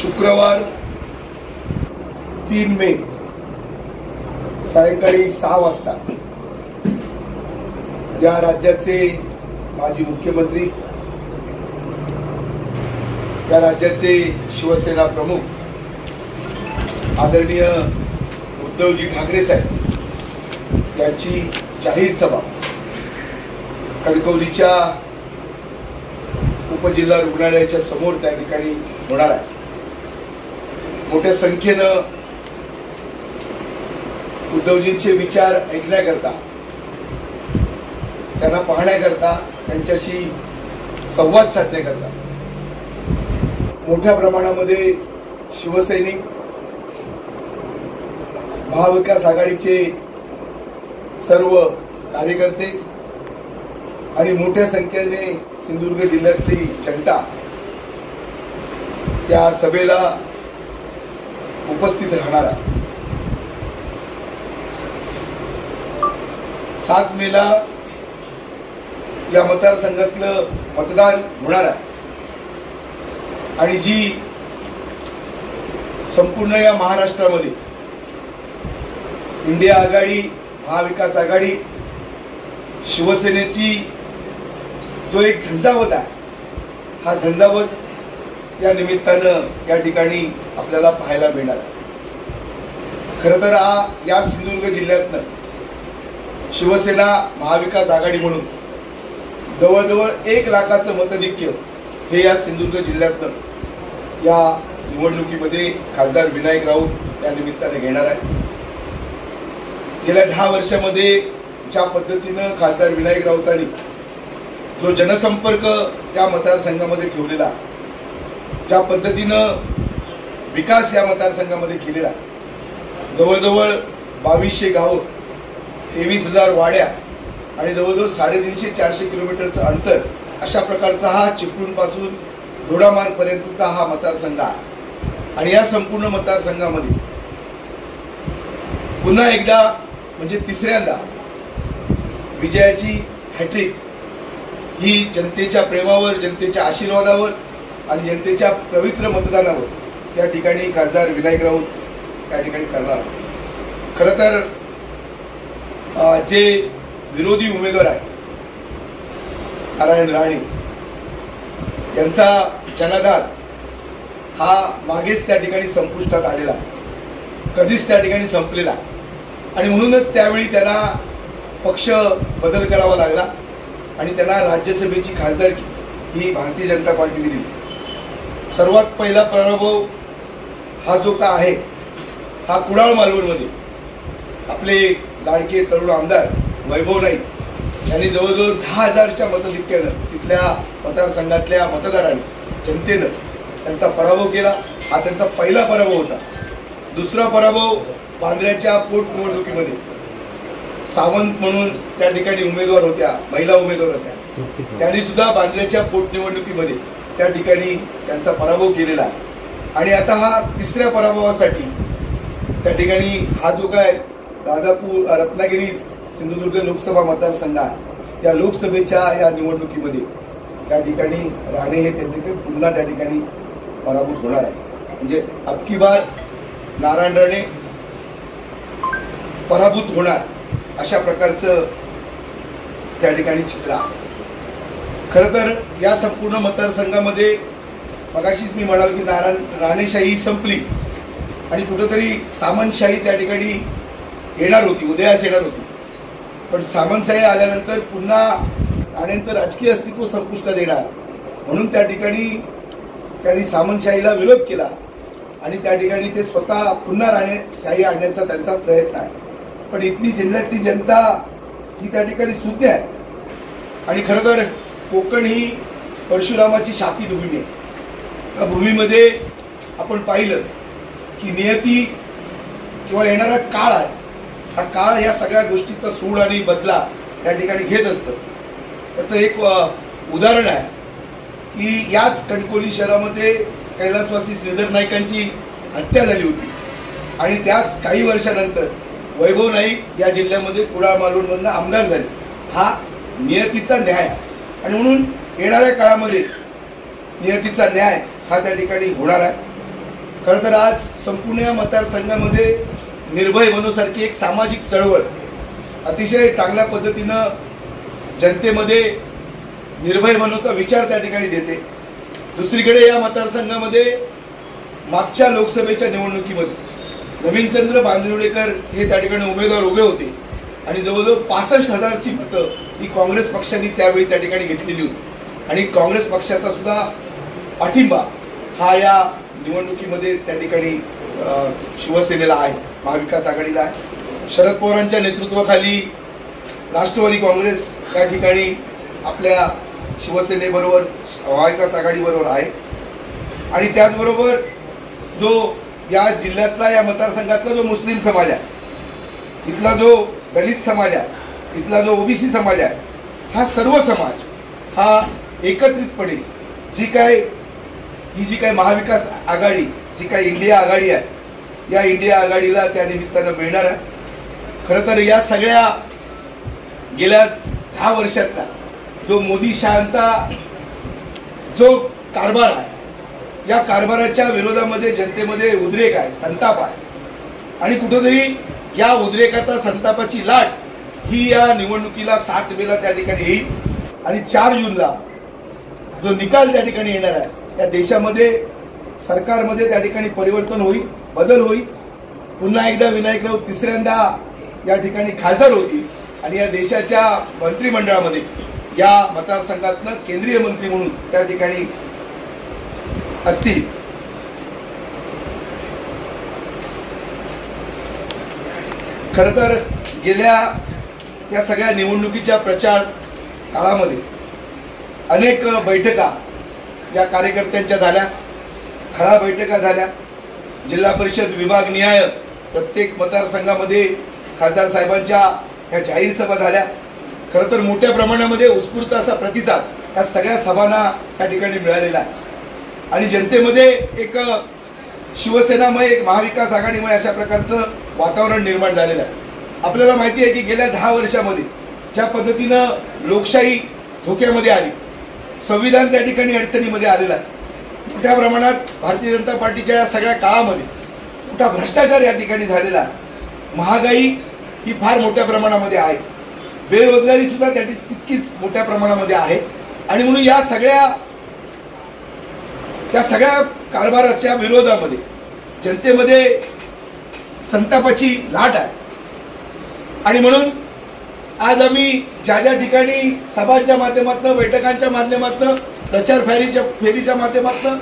शुक्रवार 3 मे सायंकाळी 6 वाजता या राज्याचे माजी मुख्यमंत्री, या राज्याचे शिवसेना प्रमुख आदरणीय उद्धवजी ठाकरे साहेब यांची जाहीर सभा कणकवलीच्या उपजिल्हा रुग्णालयाच्या समोर त्या ठिकाणी होणार आहे। मोठ्या संख्येनं उद्धवजींचे विचार ऐकण्याकरता, त्यांना पाहण्याकरता, त्यांच्याशी संवाद साधण्याकरता मोठ्या प्रमाणामध्ये शिवसैनिक, महाविकास आघाडीचे सर्व कार्यकर्ते आणि मोठ्या संख्येने सिंधुदुर्ग जिल्ह्यातली जनता त्या सभेला उपस्थित राहणार आहे। 7 मेला या मतदारसंघातलं मतदान होणार आहे आणि जी संपूर्ण या महाराष्ट्रामध्ये इंडिया आघाडी, महाविकास आघाडी, शिवसेनेची जो एक झंझावत आहे, हा झंझावत या निमित्तानं या ठिकाणी आपल्याला पाहायला मिळणार आहे। खरं तर या सिंधुदुर्ग जिल्ह्यातनं शिवसेना महाविकास आघाडी म्हणून जवळजवळ 1 लाखाचं मतधिक्य हे या सिंधुदुर्ग जिल्ह्यातनं या निवडणुकीमध्ये खासदार विनायक राऊत या निमित्ताने घेणार आहे। गेल्या 10 वर्षामध्ये ज्या पद्धतीनं खासदार विनायक राऊतांनी जो जनसंपर्क या मतदारसंघामध्ये ठेवलेला, ज्या पद्धतीनं विकास या मतदारसंघामध्ये केलेला, जवळजवळ 2200 गावं, 23,000 वाड्या आणि जवळजवळ 350-400 किलोमीटरचं अंतर, अशा प्रकारचा हा चिपळूणपासून दोडामार्गपर्यंतचा हा मतदारसंघ आहे। आणि या संपूर्ण मतदारसंघामध्ये पुन्हा एकदा म्हणजे तिसऱ्यांदा विजयाची हॅट्रिक ही जनतेच्या प्रेमावर, जनतेच्या आशीर्वादावर आणि जनतेच्या पवित्र मतदानावर या ठिकाणी खासदार विनायक राऊत त्या ठिकाणी करणार आहे। खरं तर जे विरोधी उमेदवार आहेत, नारायण राणे यांचा जनाधार हा मागेच त्या ठिकाणी संपुष्टात आलेला, कधीच त्या ठिकाणी संपलेला आणि म्हणूनच त्यावेळी त्यांना पक्ष बदल करावा लागला आणि त्यांना राज्यसभेची खासदारकी ही भारतीय जनता पार्टीने दिली। सर्वात पहिला पराभव हा जो का आहे, हा कुडाळ मालवणमध्ये आपले लाडके तरुण आमदार वैभव नाईक यांनी जवळजवळ 10,000च्या मतधिक्यानं तिथल्या मतदारसंघातल्या मतदारांनी, जनतेनं त्यांचा पराभव केला। हा त्यांचा पहिला पराभव होता। दुसरा पराभव बांद्र्याच्या पोटनिवडणुकीमध्ये सावंत म्हणून त्या ठिकाणी उमेदवार होत्या, महिला उमेदवार होत्या, त्यांनी सुद्धा बांद्र्याच्या पोटनिवडणुकीमध्ये त्या ठिकाणी त्यांचा पराभव केलेला आहे। आणि आता हा तिसऱ्या पराभवासाठी त्या ठिकाणी हा जो काय राजापूर, रत्नागिरी, सिंधुदुर्ग लोकसभा मतदारसंघ आहे, या लोकसभेच्या या निवडणुकीमध्ये त्या ठिकाणी राणे हे त्यांच्याकडे पुन्हा त्या ठिकाणी पराभूत होणार आहे। म्हणजे अबकी बार नारायण राणे पराभूत होणार, अशा प्रकारचं त्या ठिकाणी चित्र आहे। खरं तर या संपूर्ण मतदारसंघामध्ये मगाशीच मी म्हणाल की राणेशाही संपली आणि कुठेतरी सामंतशाही त्या ठिकाणी येणार होती, उदयास येणार होती। पण सामंतशाही आल्यानंतर पुन्हा राणेंचं राजकीय अस्तित्व संपुष्टात येणार, म्हणून त्या ठिकाणी त्यांनी सामंतशाहीला विरोध केला आणि त्या ठिकाणी ते स्वतः पुन्हा राणेशाही आणण्याचा त्यांचा प्रयत्न आहे. पण इथली जिल्ह्यातली जनता ही त्या ठिकाणी सुज्ञ आहे. आणि खरं तर कोकण ही परशुरामाची शापित भूमी आहे. त्या भूमीमध्ये आपण पाहिलं की नियती किंवा येणारा काळ आहे, हा काळ या सगळ्या गोष्टीचा सूड आणि बदला त्या ठिकाणी घेत असतं. त्याचं एक उदाहरण आहे की याच कणकवली शहरामध्ये कैलासवासी श्रीधर नाईकांची हत्या झाली होती आणि त्याच काही वर्षानंतर वैभव नाईक या जिल्ह्यामध्ये कुडाळ मालवणमधून आमदार झाले. हा नियतीचा न्याय आहे आणि म्हणून येणाऱ्या काळामध्ये नियतीचा न्याय हा त्या ठिकाणी होणार आहे. खरं तर आज संपूर्ण या मतदारसंघामध्ये निर्भय बनवण्यासारखी एक सामाजिक चळवळ अतिशय चांगल्या पद्धतीनं जनतेमध्ये निर्भय बनवण्याचा विचार त्या ठिकाणी देते. दुसरीकडे या मतदारसंघामध्ये मागच्या लोकसभेच्या निवडणुकीमध्ये नवीनचंद्र बांदिवडेकर हे त्या ठिकाणी उमेदवार उभे होते आणि जवळजवळ 65,000ची मतं ही काँग्रेस पक्षाने त्यावेळी त्या ठिकाणी घेतलेली होती आणि काँग्रेस पक्षाचा सुद्धा पाठिंबा हा या निवडणुकीमध्ये त्या ठिकाणी शिवसेनेला आहे, महाविकास आघाडीला आहे. शरद पवारांच्या नेतृत्वाखाली राष्ट्रवादी काँग्रेस त्या ठिकाणी आपल्या शिवसेनेबरोबर महाविकास आघाडीबरोबर आहे. आणि त्याचबरोबर जो या जिल्ह्यातला या मतदारसंघातला जो मुस्लिम समाज आहे, इथला जो दलित समाज आहे, इथला जो ओबीसी समाज आहे, हा सर्व समाज हा एकत्रितपणे ही जी काय महाविकास आघाडी, जी काय इंडिया आघाडी आहे, या इंडिया आघाडीला त्या निमित्तानं मिळणार आहे. खरं तर या सगळ्या गेल्या 10 वर्षातला जो मोदी शहांचा जो कारभार आहे, या कारभाराच्या विरोधामध्ये जनतेमध्ये उद्रेक आहे, संताप आहे आणि कुठेतरी या उद्रेकाचा संतापाची लाट ही या निवडणुकीला 7 मेला त्या ठिकाणी येईल आणि 4 जूनला जो निकाल त्या ठिकाणी येणार आहे, या देशामध्ये सरकारमध्ये त्या ठिकाणी परिवर्तन होईल, बदल होईल. पुन्हा एकदा विनायक राऊत तिसऱ्यांदा या ठिकाणी खासदार होतील आणि या देशाच्या मंत्रिमंडळामध्ये या मतदारसंघातनं केंद्रीय मंत्री म्हणून त्या ठिकाणी असतील. खरं तर गेल्या या सगळ्या निवडणुकीच्या प्रचार काळामध्ये अनेक बैठका या कार्यकर्त्यांच्या झाल्या, खळा बैठका झाल्या, जिल्हा परिषद विभागनिहाय प्रत्येक मतदारसंघामध्ये खासदार साहेबांच्या ह्या जाहीर सभा झाल्या. खरं तर मोठ्या प्रमाणामध्ये उत्स्फूर्त असा प्रतिसाद या सगळ्या सभांना त्या ठिकाणी मिळालेला आहे आणि जनतेमध्ये एक शिवसेनामय, एक महाविकास आघाडीमय अशा प्रकारचं वातावरण निर्माण झालेलं आहे. आपल्याला माहिती आहे की गेल्या 10 वर्षामध्ये ज्या पद्धतीनं लोकशाही धोक्यामध्ये आली, संविधान त्या ठिकाणी अडचणीमध्ये आलेलं आहे, मोठ्या प्रमाणात भारतीय जनता पार्टीच्या या सगळ्या काळामध्ये मोठा भ्रष्टाचार या ठिकाणी झालेला आहे, महागाई ही फार मोठ्या प्रमाणामध्ये आहे, बेरोजगारी सुद्धा त्या तितकीच मोठ्या प्रमाणामध्ये आहे आणि म्हणून या सगळ्या कारभाराच्या विरोधामध्ये जनतेमध्ये संतापाची लाट आहे. आणि म्हणून आज आम्ही ज्या ठिकाणी सभांच्या माध्यमातून, बैठकांच्या माध्यमातून, प्रचार फेरीच्या माध्यमातून